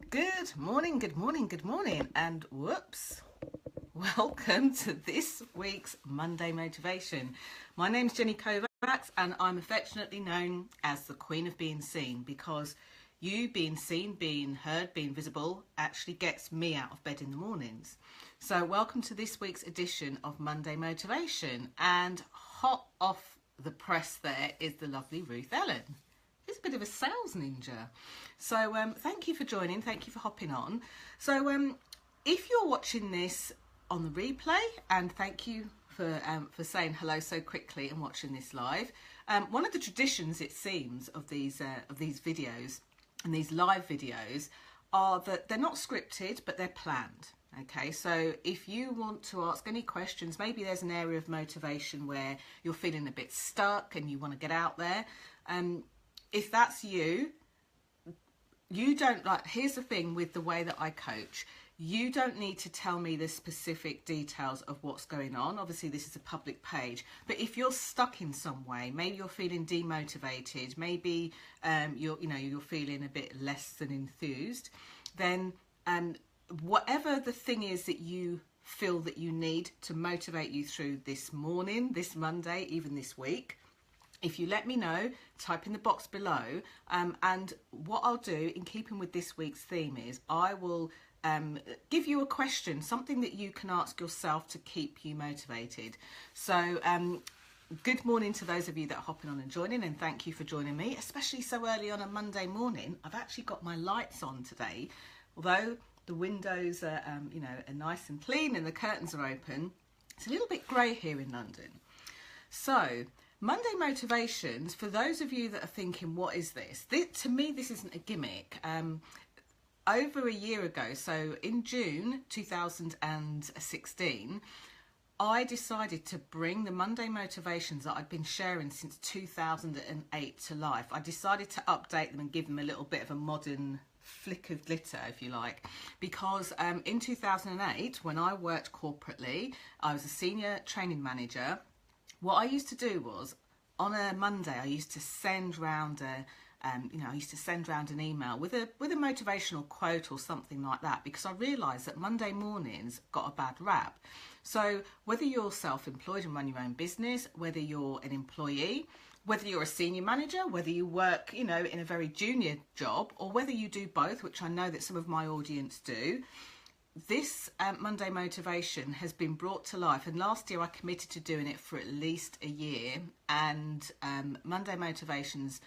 Good morning, good morning, good morning, and whoops, welcome to this week's Monday Motivation. My name's Jenny Kovacs and I'm affectionately known as the Queen of Being Seen because you being seen, being heard, being visible actually gets me out of bed in the mornings. So welcome to this week's edition of Monday Motivation, and hot off the press there is the lovely Ruth Ellen. He's a bit of a sales ninja. So thank you for joining, thank you for hopping on. So if you're watching this on the replay, and thank you for saying hello so quickly and watching this live. One of the traditions, it seems, of these videos and these live videos are that they're not scripted, but they're planned. Okay, so if you want to ask any questions, maybe there's an area of motivation where you're feeling a bit stuck and you want to get out there. If that's you, you don't here's the thing with the way that I coach. You don't need to tell me the specific details of what's going on. Obviously, this is a public page. But if you're stuck in some way, maybe you're feeling demotivated, maybe you're feeling a bit less than enthused, then whatever the thing is that you feel that you need to motivate you through this morning, this Monday, even this week, if you let me know, type in the box below, and what I'll do, in keeping with this week's theme, is I will give you a question, something that you can ask yourself to keep you motivated. So good morning to those of you that are hopping on and joining, and thank you for joining me, especially so early on a Monday morning. I've actually got my lights on today, although the windows are nice and clean and the curtains are open. It's a little bit grey here in London. So Monday Motivations, for those of you that are thinking, what is this? To me, this isn't a gimmick. Over a year ago, so in June 2016, I decided to bring the Monday Motivations that I'd been sharing since 2008 to life. I decided to update them and give them a little bit of a modern flick of glitter, if you like, because in 2008, when I worked corporately, I was a senior training manager. What I used to do was, on a Monday, I used to send round an email with a motivational quote or something like that, because I realised that Monday mornings got a bad rap. So whether you're self-employed and run your own business, whether you're an employee, whether you're a senior manager, whether you work, in a very junior job, or whether you do both, which I know that some of my audience do, this Monday Motivation has been brought to life, and last year I committed to doing it for at least a year, and Monday Motivations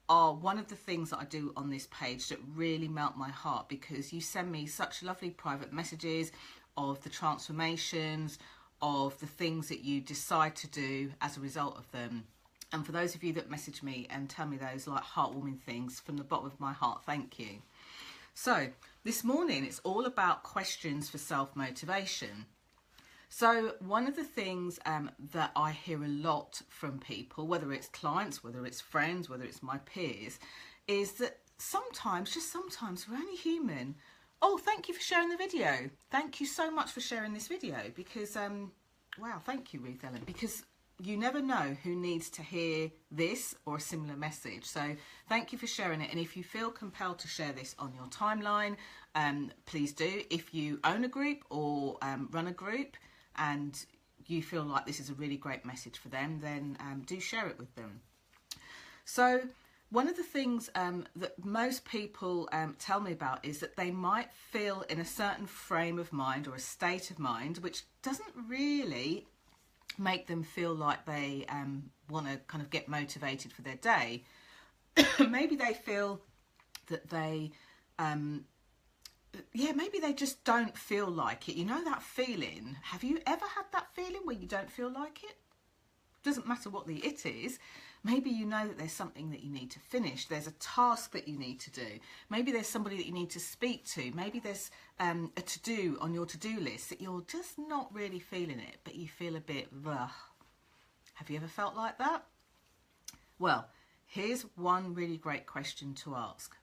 are one of the things that I do on this page that really melt my heart, because you send me such lovely private messages of the transformations, of the things that you decide to do as a result of them. And for those of you that message me and tell me those heartwarming things, from the bottom of my heart, thank you. So this morning it's all about questions for self-motivation. So one of the things that I hear a lot from people, whether it's clients, whether it's friends, whether it's my peers, is that sometimes, just sometimes, we're only human. Oh, thank you for sharing the video. Thank you so much for sharing this video, because, wow, thank you, Ruth Ellen, because you never know who needs to hear this or a similar message. So thank you for sharing it. And if you feel compelled to share this on your timeline, please do. If you own a group or run a group and you feel like this is a really great message for them, then do share it with them. So one of the things that most people tell me about is that they might feel in a certain frame of mind or a state of mind which doesn't really make them feel like they want to kind of get motivated for their day. Maybe they feel that they maybe they just don't feel like it. You know that feeling? Have you ever had that feeling where you don't feel like it? Doesn't matter what the it is. Maybe you know that there's something that you need to finish. There's a task that you need to do. Maybe there's somebody that you need to speak to. Maybe there's a to-do on your to-do list that you're just not really feeling it, but you feel a bit, ugh. Have you ever felt like that? Well, here's one really great question to ask.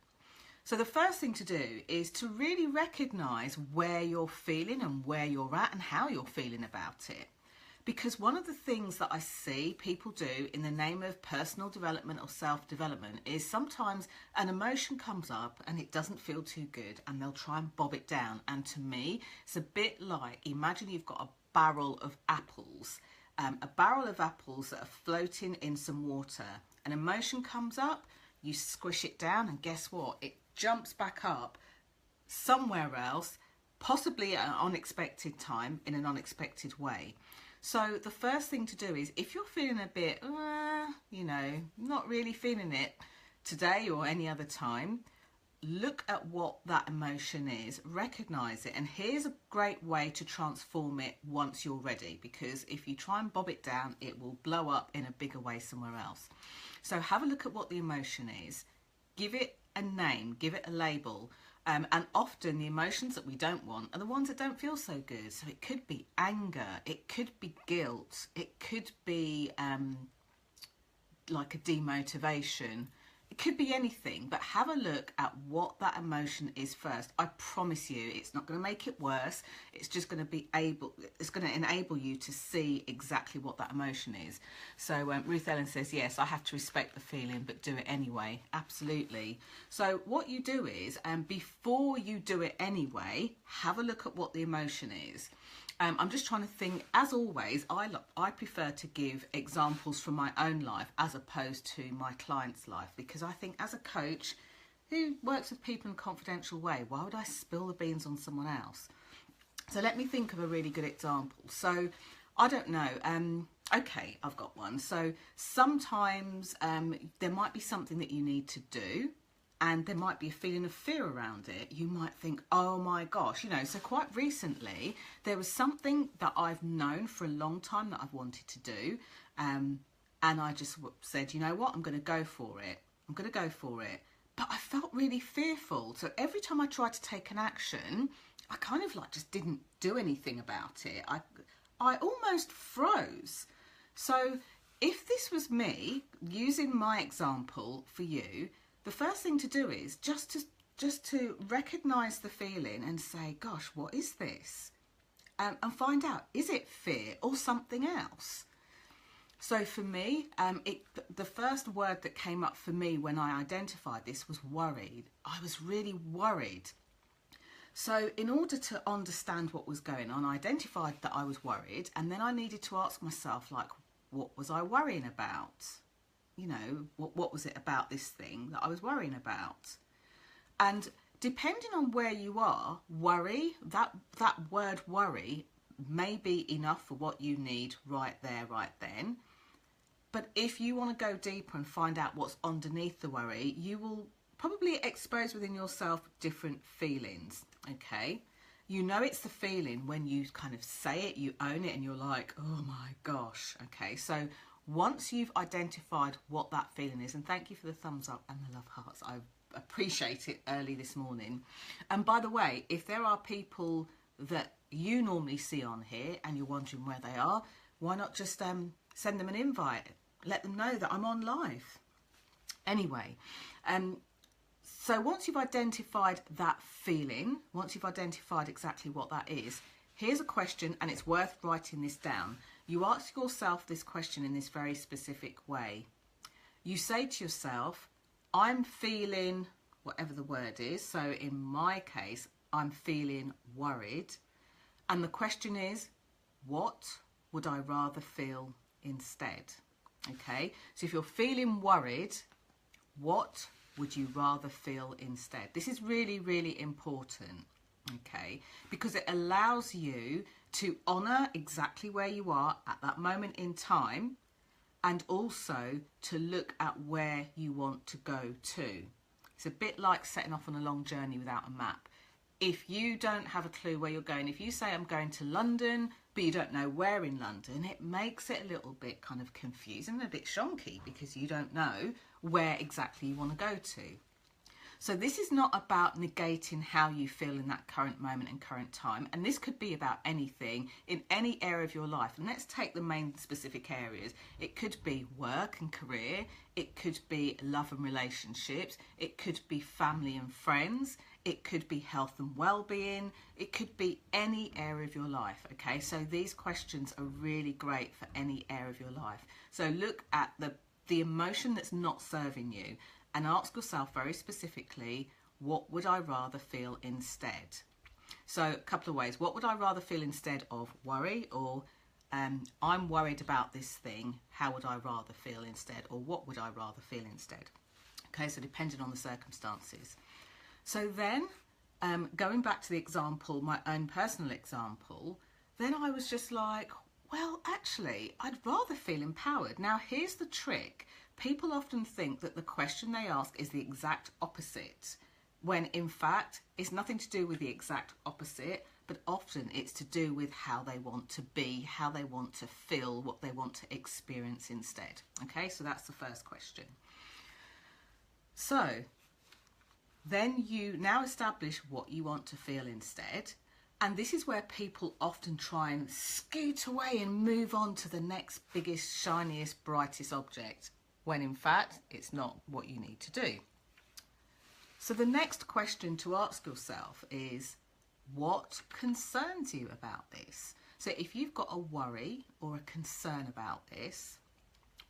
So the first thing to do is to really recognise where you're feeling and where you're at and how you're feeling about it. Because one of the things that I see people do in the name of personal development or self-development is sometimes an emotion comes up and it doesn't feel too good and they'll try and bob it down. And to me, it's a bit like, imagine you've got a barrel of apples, that are floating in some water. An emotion comes up, you squish it down, and guess what? It jumps back up somewhere else, possibly at an unexpected time, in an unexpected way. So the first thing to do is, if you're feeling a bit, not really feeling it today or any other time, look at what that emotion is, recognize it, and here's a great way to transform it once you're ready, because if you try and bob it down, it will blow up in a bigger way somewhere else. So have a look at what the emotion is, give it a name, give it a label. And often the emotions that we don't want are the ones that don't feel so good. So it could be anger, it could be guilt, it could be like a demotivation. It could be anything, but have a look at what that emotion is first. I promise you, it's not going to make it worse. It's just going to it's going to enable you to see exactly what that emotion is. So Ruth Ellen says, yes, I have to respect the feeling, but do it anyway. Absolutely. So what you do is, before you do it anyway, have a look at what the emotion is. I'm just trying to think, as always, I prefer to give examples from my own life as opposed to my client's life, because I think as a coach who works with people in a confidential way, why would I spill the beans on someone else? So let me think of a really good example. So I don't know. Okay, I've got one. So sometimes there might be something that you need to do, and there might be a feeling of fear around it. You might think, oh my gosh, so quite recently there was something that I've known for a long time that I've wanted to do, and I just said, you know what, I'm going to go for it. I'm going to go for it. But I felt really fearful. So every time I tried to take an action, I kind of just didn't do anything about it. I almost froze. So if this was me, using my example for you, the first thing to do is just to recognise the feeling and say, gosh, what is this? And find out, is it fear or something else? So for me, the first word that came up for me when I identified this was worried. I was really worried. So in order to understand what was going on, I identified that I was worried, and then I needed to ask myself, what was I worrying about? What was it about this thing that I was worrying about? And depending on where you are, worry, that word worry may be enough for what you need right there, right then. But if you want to go deeper and find out what's underneath the worry, you will probably expose within yourself different feelings, okay? It's the feeling when you kind of say it, you own it, and you're like, oh my gosh, okay? So once you've identified what that feeling is, and thank you for the thumbs up and the love hearts, I appreciate it early this morning. And by the way, if there are people that you normally see on here and you're wondering where they are, why not just send them an invite, let them know that I'm on live. Anyway, so once you've identified that feeling, once you've identified exactly what that is, here's a question, and it's worth writing this down. You ask yourself this question in this very specific way. You say to yourself, I'm feeling whatever the word is. So in my case, I'm feeling worried. And the question is, what would I rather feel instead? Okay, so if you're feeling worried, what would you rather feel instead? This is really, really important, okay, because it allows you to honour exactly where you are at that moment in time, and also to look at where you want to go to. It's a bit like setting off on a long journey without a map. If you don't have a clue where you're going, if you say I'm going to London, but you don't know where in London, it makes it a little bit kind of confusing, a bit shonky, because you don't know where exactly you want to go to. So this is not about negating how you feel in that current moment and current time. And this could be about anything in any area of your life. And let's take the main specific areas. It could be work and career. It could be love and relationships. It could be family and friends. It could be health and well-being. It could be any area of your life. Okay, so these questions are really great for any area of your life. So look at the emotion that's not serving you, and ask yourself very specifically, what would I rather feel instead? So a couple of ways. What would I rather feel instead of worry? Or I'm worried about this thing. How would I rather feel instead? Or what would I rather feel instead? Okay, so depending on the circumstances. So then, going back to the example, my own personal example, then I was just like, well, actually, I'd rather feel empowered. Now, here's the trick. People often think that the question they ask is the exact opposite, when in fact it's nothing to do with the exact opposite, but often it's to do with how they want to be, how they want to feel, what they want to experience instead. Okay, so that's the first question. So then you now establish what you want to feel instead. And this is where people often try and scoot away and move on to the next biggest, shiniest, brightest object, when in fact it's not what you need to do. So the next question to ask yourself is, what concerns you about this? So if you've got a worry or a concern about this,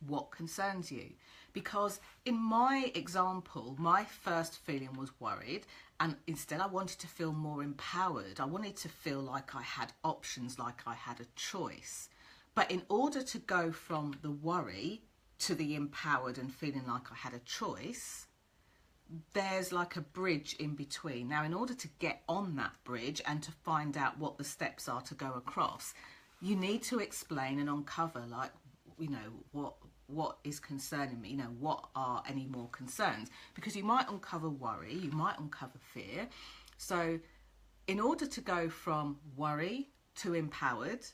what concerns you? Because in my example, my first feeling was worried, and instead I wanted to feel more empowered. I wanted to feel like I had options, like I had a choice. But in order to go from the worry to the empowered and feeling like I had a choice, there's like a bridge in between. Now, in order to get on that bridge and to find out what the steps are to go across, you need to explain and uncover, like, you know, what is concerning me, you know, what are any more concerns? Because you might uncover worry, you might uncover fear. So in order to go from worry to empowered,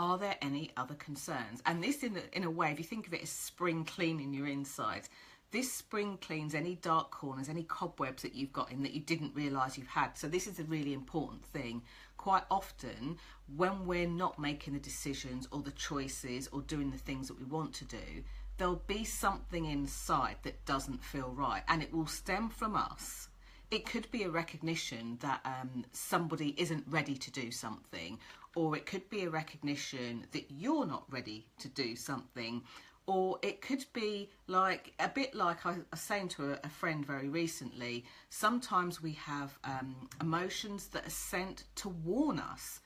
are there any other concerns? And this, in a way, if you think of it as spring cleaning your insides, this spring cleans any dark corners, any cobwebs that you've got in that you didn't realise you've had. So this is a really important thing. Quite often, when we're not making the decisions or the choices or doing the things that we want to do, there'll be something inside that doesn't feel right, and it will stem from us. It could be a recognition that somebody isn't ready to do something, or it could be a recognition that you're not ready to do something, or it could be like a bit like I was saying to a friend very recently. Sometimes we have emotions that are sent to warn us.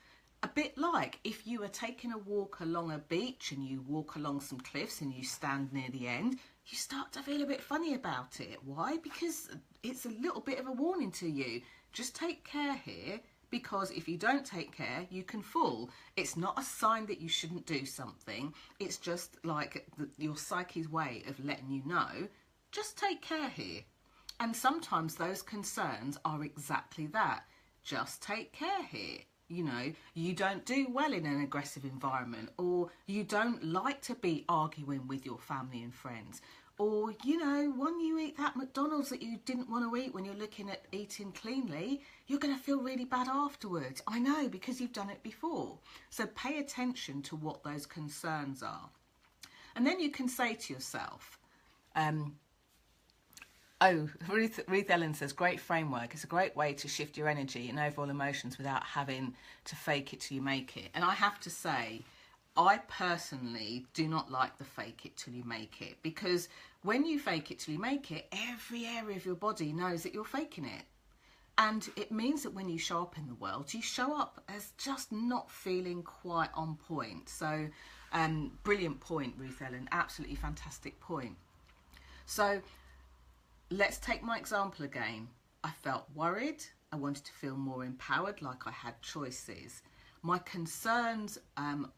A bit like if you are taking a walk along a beach and you walk along some cliffs and you stand near the end, you start to feel a bit funny about it. Why? Because it's a little bit of a warning to you. Just take care here, because if you don't take care, you can fall. It's not a sign that you shouldn't do something. It's just like your psyche's way of letting you know, just take care here. And sometimes those concerns are exactly that. Just take care here. You know, you don't do well in an aggressive environment, or you don't like to be arguing with your family and friends, or, you know, when you eat that McDonald's that you didn't want to eat when you're looking at eating cleanly, you're going to feel really bad afterwards. I know, because you've done it before. So pay attention to what those concerns are. And then you can say to yourself, Ruth Ellen says, great framework. It's a great way to shift your energy and overall emotions without having to fake it till you make it. And I have to say, I personally do not like the fake it till you make it, because when you fake it till you make it, every area of your body knows that you're faking it. And it means that when you show up in the world, you show up as just not feeling quite on point. So, brilliant point, Ruth Ellen. Absolutely fantastic point. So, let's take my example again. I felt worried. I wanted to feel more empowered, like I had choices. My concerns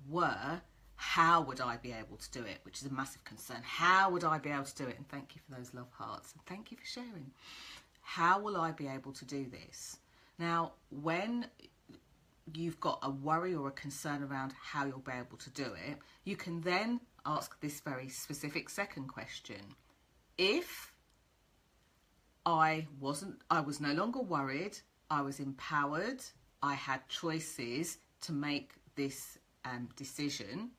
were, how would I be able to do it? Which is a massive concern. How would I be able to do it? And thank you for those love hearts. And thank you for sharing. How will I be able to do this? Now, when you've got a worry or a concern around how you'll be able to do it, you can then ask this very specific second question. If I was no longer worried. I was empowered. I had choices to make this decision.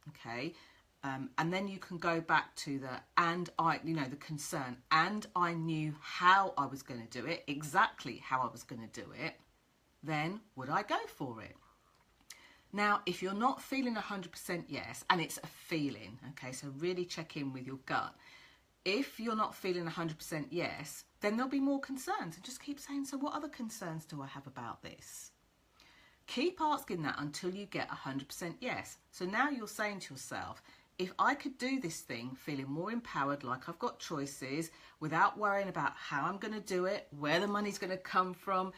Okay. And then you can go back to the concern, and I knew how I was going to do it, exactly how I was going to do it. Then would I go for it? Now, if you're not feeling 100% yes, and it's a feeling, okay, so really check in with your gut. If you're not feeling 100% yes, then there'll be more concerns, and just keep saying, so what other concerns do I have about this? Keep asking that until you get 100% yes. So now you're saying to yourself, if I could do this thing feeling more empowered, like I've got choices, without worrying about how I'm going to do it, where the money's going to come from,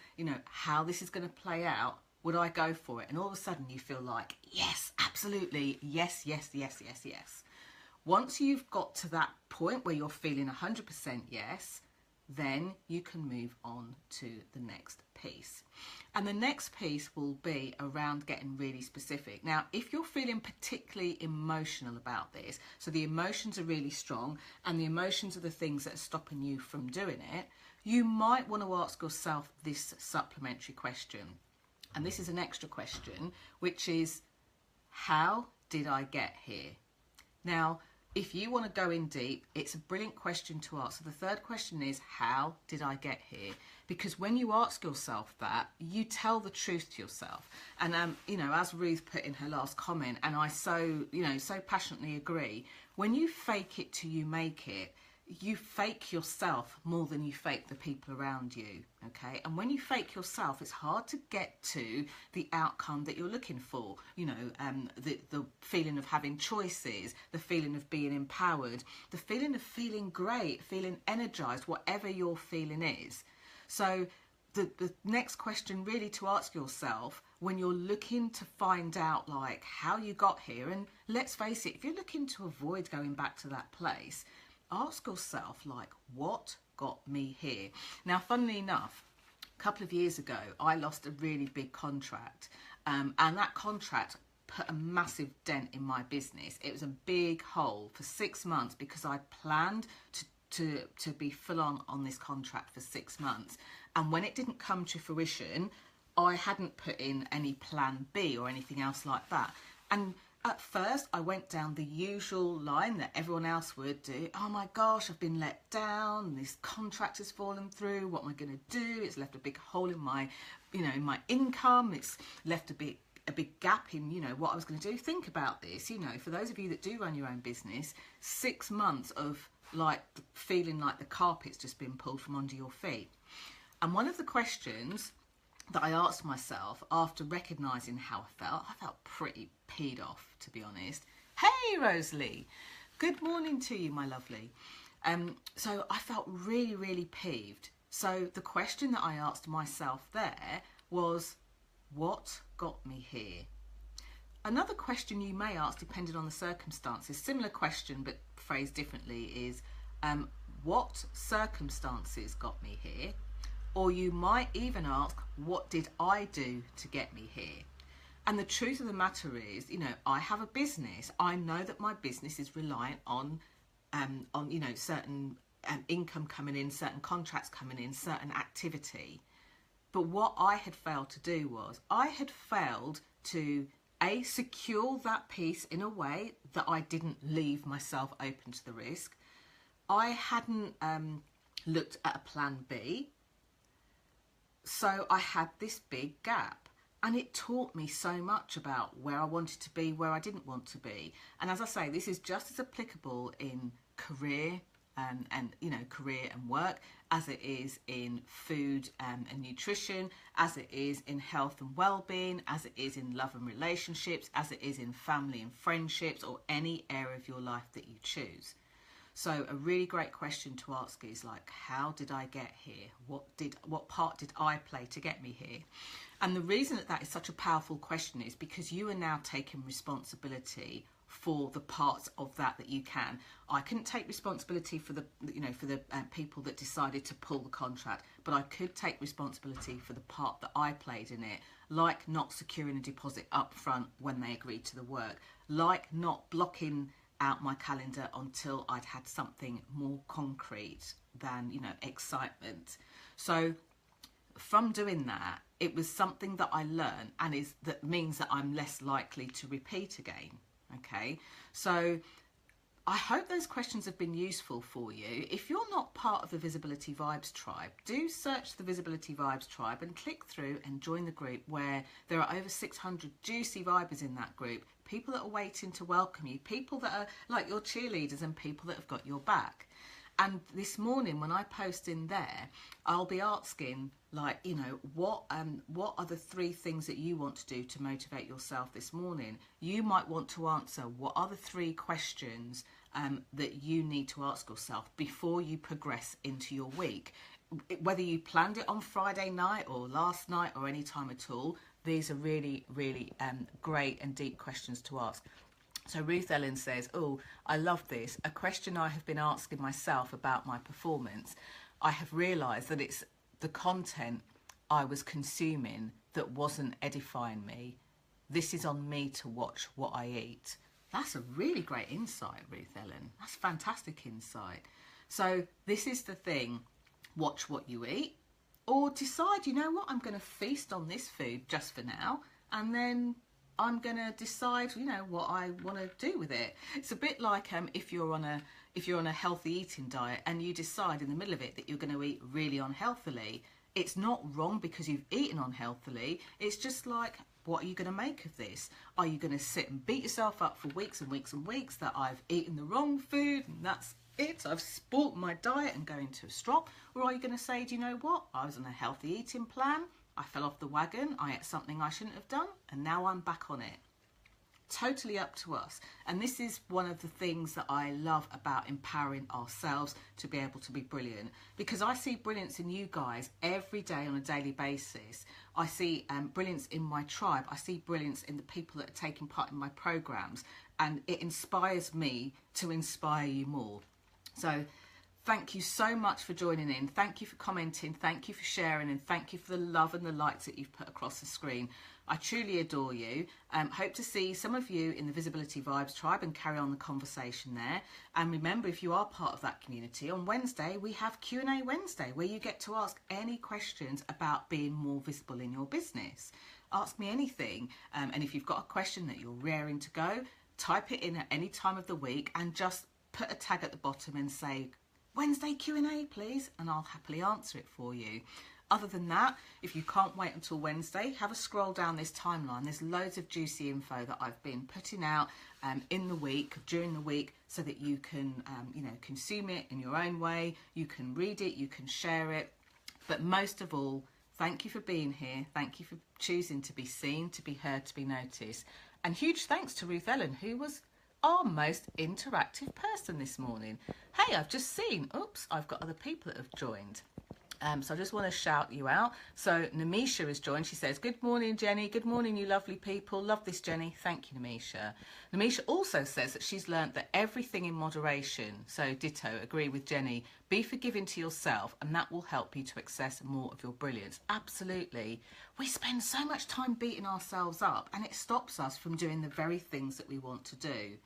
how this is going to play out, would I go for it? And all of a sudden you feel like, yes, absolutely, yes, yes, yes, yes, yes. Once you've got to that point where you're feeling 100% yes, then you can move on to the next piece. And the next piece will be around getting really specific. Now, if you're feeling particularly emotional about this, so the emotions are really strong and the emotions are the things that are stopping you from doing it, you might want to ask yourself this supplementary question. And this is an extra question, which is, how did I get here? Now, if you want to go in deep, it's a brilliant question to ask. So the third question is, how did I get here? Because when you ask yourself that, you tell the truth to yourself. And, as Ruth put in her last comment, and I so passionately agree, when you fake it till you make it, you fake yourself more than you fake the people around you, okay? And when you fake yourself, it's hard to get to the outcome that you're looking for. The feeling of having choices, the feeling of being empowered, the feeling of feeling great, feeling energized, whatever your feeling is. So the next question really to ask yourself when you're looking to find out like how you got here, and let's face it, if you're looking to avoid going back to that place, ask yourself, like, what got me here? Now, funnily enough, a couple of years ago, I lost a really big contract. And that contract put a massive dent in my business. It was a big hole for 6 months because I planned to be full on this contract for 6 months. And when it didn't come to fruition, I hadn't put in any plan B or anything else like that. And at first, I went down the usual line that everyone else would do. Oh my gosh, I've been let down. This contract has fallen through. What am I going to do? It's left a big hole in my, in my income. It's left a big gap in, what I was going to do. Think about this, for those of you that do run your own business, 6 months of like feeling like the carpet's just been pulled from under your feet. And one of the questions that I asked myself after recognising how I felt pretty peed off, to be honest. Hey, Rosalie. Good morning to you, my lovely. So I felt really, really peeved. So the question that I asked myself there was, what got me here? Another question you may ask, depending on the circumstances, similar question but phrased differently, is what circumstances got me here? Or you might even ask, what did I do to get me here? And the truth of the matter is, I have a business. I know that my business is reliant on certain income coming in, certain contracts coming in, certain activity. But what I had failed to do was, I had failed to secure that piece in a way that I didn't leave myself open to the risk. I hadn't looked at a plan B. So I had this big gap, and it taught me so much about where I wanted to be, where I didn't want to be. And as I say, this is just as applicable in career career and work as it is in food and nutrition, as it is in health and well-being, as it is in love and relationships, as it is in family and friendships, or any area of your life that you choose. So a really great question to ask is like, how did I get here? What part did I play to get me here? And the reason that is such a powerful question is because you are now taking responsibility for the parts of that you can. I couldn't take responsibility for the people that decided to pull the contract, but I could take responsibility for the part that I played in it, like not securing a deposit up front when they agreed to the work, like not blocking out my calendar until I'd had something more concrete than, you know, excitement. So from doing that, it was something that I learned, and that means that I'm less likely to repeat again. Okay, so I hope those questions have been useful for you. If you're not part of the Visibility Vibes tribe, do search the Visibility Vibes tribe and click through and join the group, where there are over 600 juicy vibers in that group, people that are waiting to welcome you, people that are like your cheerleaders and people that have got your back. And this morning when I post in there, I'll be asking, like, you know, what are the 3 things that you want to do to motivate yourself this morning? You might want to answer, what are the 3 questions that you need to ask yourself before you progress into your week? Whether you planned it on Friday night or last night or any time at all, these are really, really great and deep questions to ask. So Ruth Ellen says, oh, I love this. A question I have been asking myself about my performance. I have realised that it's the content I was consuming that wasn't edifying me. This is on me to watch what I eat. That's a really great insight, Ruth Ellen. That's fantastic insight. So this is the thing. Watch what you eat, or decide, you know what, I'm going to feast on this food just for now, and then I'm going to decide, you know, what I want to do with it. It's a bit like if you're on a healthy eating diet and you decide in the middle of it that you're going to eat really unhealthily. It's not wrong because you've eaten unhealthily. It's just like, what are you going to make of this? Are you going to sit and beat yourself up for weeks and weeks and weeks that I've eaten the wrong food and that's it, I've spoilt my diet and go into a strop? Or are you going to say, do you know what, I was on a healthy eating plan, I fell off the wagon, I ate something I shouldn't have done, and now I'm back on it? Totally up to us. And this is one of the things that I love about empowering ourselves to be able to be brilliant, because I see brilliance in you guys every day on a daily basis. I see brilliance in my tribe. I see brilliance in the people that are taking part in my programs, and it inspires me to inspire you more. So thank you so much for joining in. Thank you for commenting. Thank you for sharing. And thank you for the love and the likes that you've put across the screen. I truly adore you. Hope to see some of you in the Visibility Vibes tribe and carry on the conversation there. And remember, if you are part of that community, on Wednesday we have Q&A Wednesday, where you get to ask any questions about being more visible in your business. Ask me anything. And if you've got a question that you're raring to go, type it in at any time of the week and just put a tag at the bottom and say, Wednesday Q&A please, and I'll happily answer it for you. Other than that, if you can't wait until Wednesday, have a scroll down this timeline. There's loads of juicy info that I've been putting out in the week, during the week, so that you can consume it in your own way. You can read it, you can share it. But most of all, thank you for being here. Thank you for choosing to be seen, to be heard, to be noticed. And huge thanks to Ruth Ellen, who was our most interactive person this morning. Hey, I've just seen, oops, I've got other people that have joined. So I just want to shout you out. So Namisha has joined. She says, good morning, Jenny. Good morning, you lovely people. Love this, Jenny. Thank you, Namisha. Namisha also says that she's learnt that everything in moderation. So ditto, agree with Jenny. Be forgiving to yourself, and that will help you to access more of your brilliance. Absolutely. We spend so much time beating ourselves up, and it stops us from doing the very things that we want to do.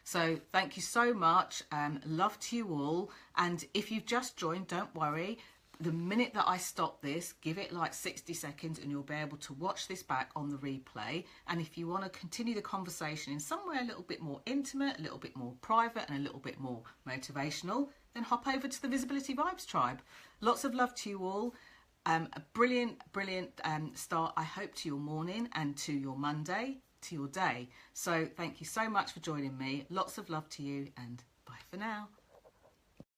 So thank you so much. Love to you all. And if you've just joined, don't worry. The minute that I stop this, give it like 60 seconds and you'll be able to watch this back on the replay. And if you want to continue the conversation in somewhere a little bit more intimate, a little bit more private and a little bit more motivational, then hop over to the Visibility Vibes tribe. Lots of love to you all. A brilliant start, I hope, to your morning and to your Monday, to your day. So thank you so much for joining me. Lots of love to you, and bye for now.